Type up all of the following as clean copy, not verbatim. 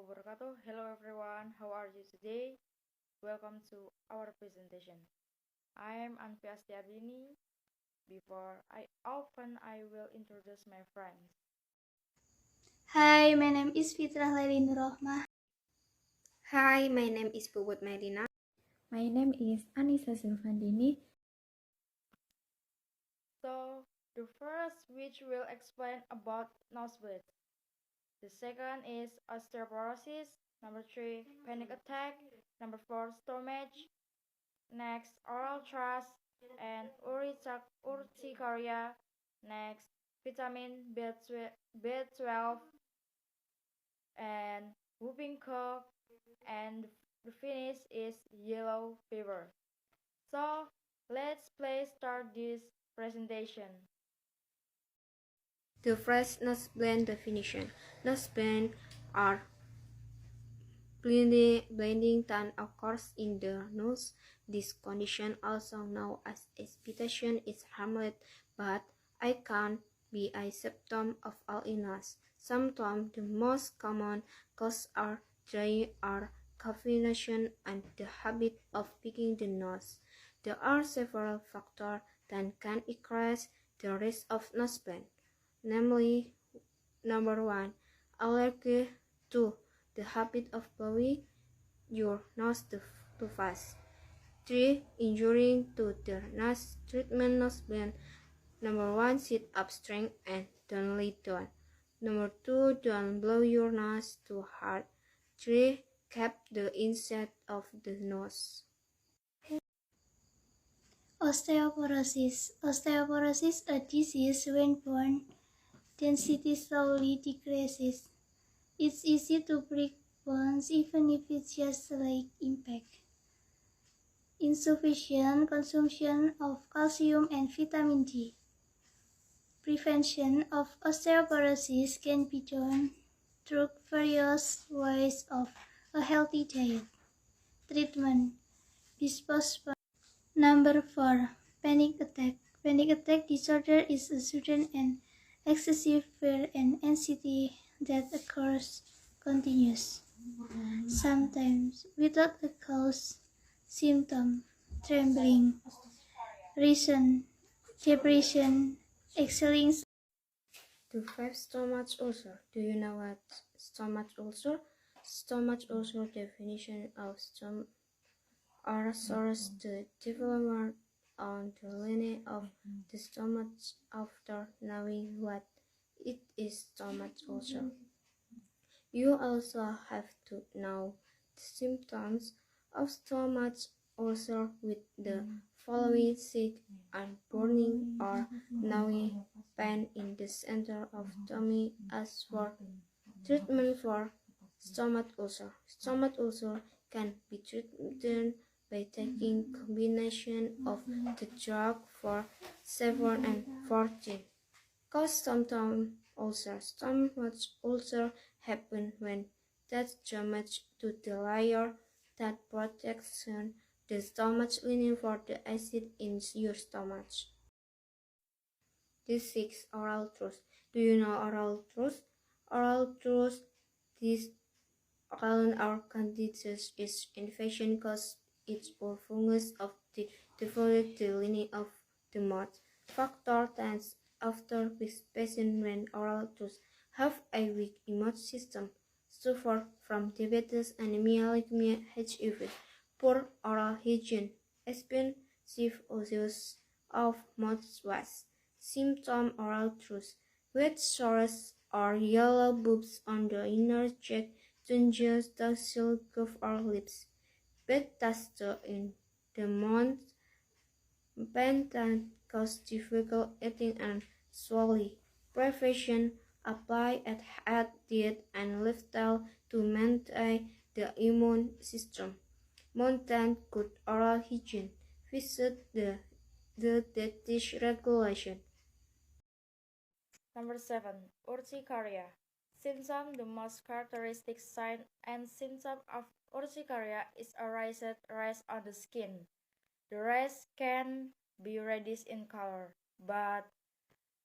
wabarakatuh. Hello everyone, how are you today? Welcome to our presentation. I am Anfi Astiardini. Before I will introduce my friends. Hi, my name is Fitrah Laili Nurrohmah. Hi, my name is Puput Medina. My name is Anissa Silvandini. So, the first which will explain about nosebleed. The second is osteoporosis. Number 3, panic attack. Number 4, stomach. Next, oral thrush and urticaria. Next, vitamin B12 and whooping cough. And the finish is yellow fever. So, let's start this presentation. The first nosebleed definition. Nosebleed are bleeding that occurs in the nose. This condition, also known as aspiration, is harmless, but it can be a symptom of all illness. Sometimes the most common causes are dry or combination and the habit of picking the nose. There are several factors that can increase the risk of nosebleed, namely, number 1, allergy. 2, the habit of blowing your nose too fast. 3, injury to the nose. Treatment nosebleed. Number 1, sit up straight and don't lay down. Number 2, don't blow your nose too hard. 3, cap the inside of the nose. Osteoporosis. Osteoporosis, a disease when bone density slowly decreases. It's easy to break bones even if it's just a light impact. Insufficient consumption of calcium and vitamin D. Prevention of osteoporosis can be done through various ways of a healthy diet. Treatment. Postpone. Number 4. Panic attack. Panic attack disorder is a sudden and excessive fear and anxiety that occurs continuous, sometimes without a cause. Symptom: trembling, reason, depression, exhaling. To 5, stomach ulcer. Do you know what stomach ulcer? Stomach ulcer definition of stomach ulcers, the development on the lining of the stomach after knowing what it is. Stomach ulcer. You also have to know the symptoms of stomach ulcer with the following: sick and burning or gnawing pain in the center of tummy. As for treatment for stomach ulcer. Stomach ulcer can be treated by taking combination of the drug for 7 and 14. Cause sometimes stomach ulcer happen when there's damage to the layer that protects the stomach lining for the acid in your stomach. This 6, oral thrush. Do you know oral thrush? Oral thrush, this colon or candidiasis is infection caused it's or fungus of the develop the lining of the mouth. Factor 10, after this patient when oral thrush have a weak immune system, suffer from diabetes, anemia, leukemia, HIV, poor oral hygiene, expensive use of mouthwash. Symptom: oral thrush, wet sores or yellow bumps on the inner cheek, tongue, tonsil, curve or lips, bad taste in the mouth, pain that cause difficult eating and swallowing. Prevention: apply at diet and lifestyle to maintain the immune system. Maintain good oral hygiene. Visit the dentist regulation. Number 7, urticaria. Symptom: the most characteristic sign and symptom of urticaria is a rash on the skin. The rash can be reddish in color, but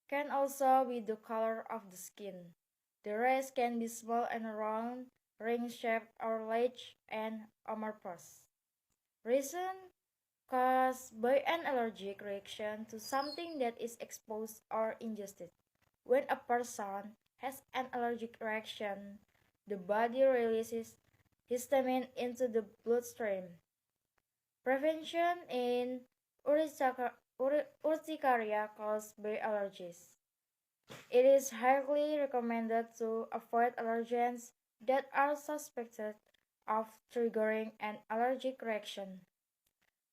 can also be the color of the skin. The rash can be small and round, ring shape or latch and amorphous. Reason caused by an allergic reaction to something that is exposed or ingested. When a person has an allergic reaction, the body releases histamine into the bloodstream. Prevention in urticaria caused by allergies. It is highly recommended to avoid allergens that are suspected of triggering an allergic reaction.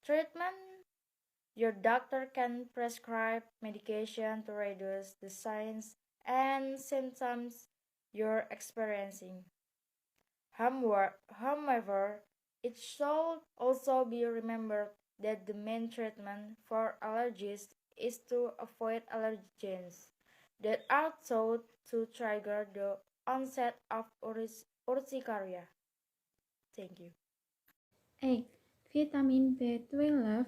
Treatment: your doctor can prescribe medication to reduce the signs and symptoms you're experiencing. However, it should also be remembered that the main treatment for allergies is to avoid allergens that are thought to trigger the onset of urticaria. Thank you. 8. Vitamin B12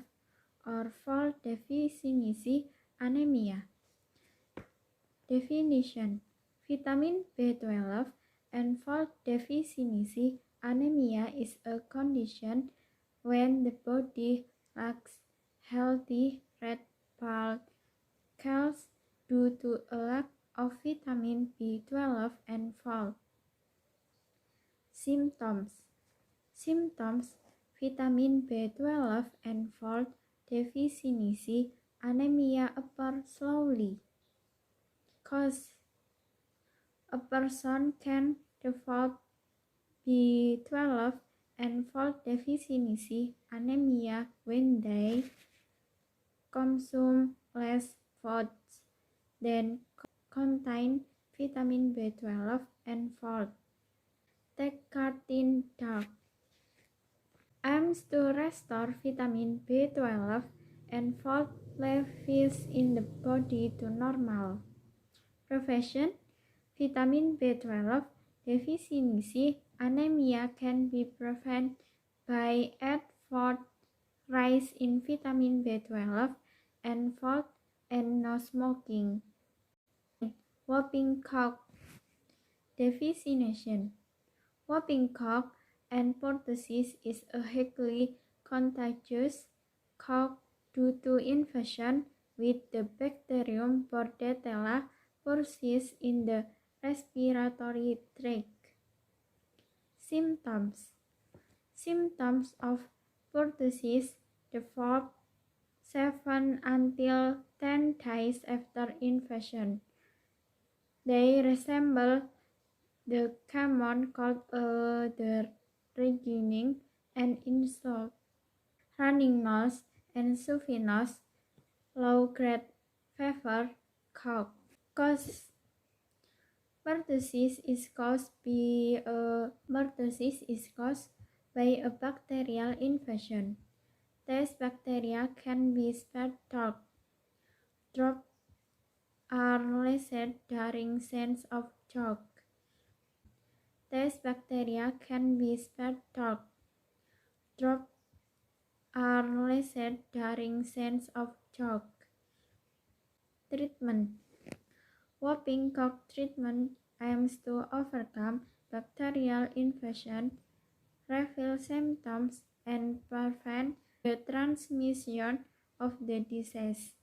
or folate deficiency anemia. Definition: Vitamin B12 and folate deficiency anemia is a condition when the body lacks healthy red blood cells due to a lack of vitamin B12 and folate. Symptoms: Vitamin B12 and folate deficiency anemia appear slowly. Cause: a person can develop B12 and folate deficiency anemia when they consume less foods than contain vitamin B12 and folate. Tecartin drug aims to restore vitamin B12 and folate levels in the body to normal. Prevention: Vitamin B12 deficiency anemia can be prevented by at-fault rise in vitamin B12 and folate and no smoking. Whooping cough deficiency. Whooping cough and pertussis is a highly contagious cough due to infection with the bacterium Bordetella pertussis in the respiratory tract. Symptoms of pertussis develop 7 until 10 days after infection. They resemble the common cold, the regaining and insult, running nose and stuffy nose, low-grade fever, cough. Cause: pertussis is caused by a bacterial infection. These bacteria can be spread through drops are released during sense of shock. These bacteria can be spread through drops are released during sense of shock. Treatment: Whooping cough treatment aims to overcome bacterial infection, reveal symptoms, and prevent the transmission of the disease.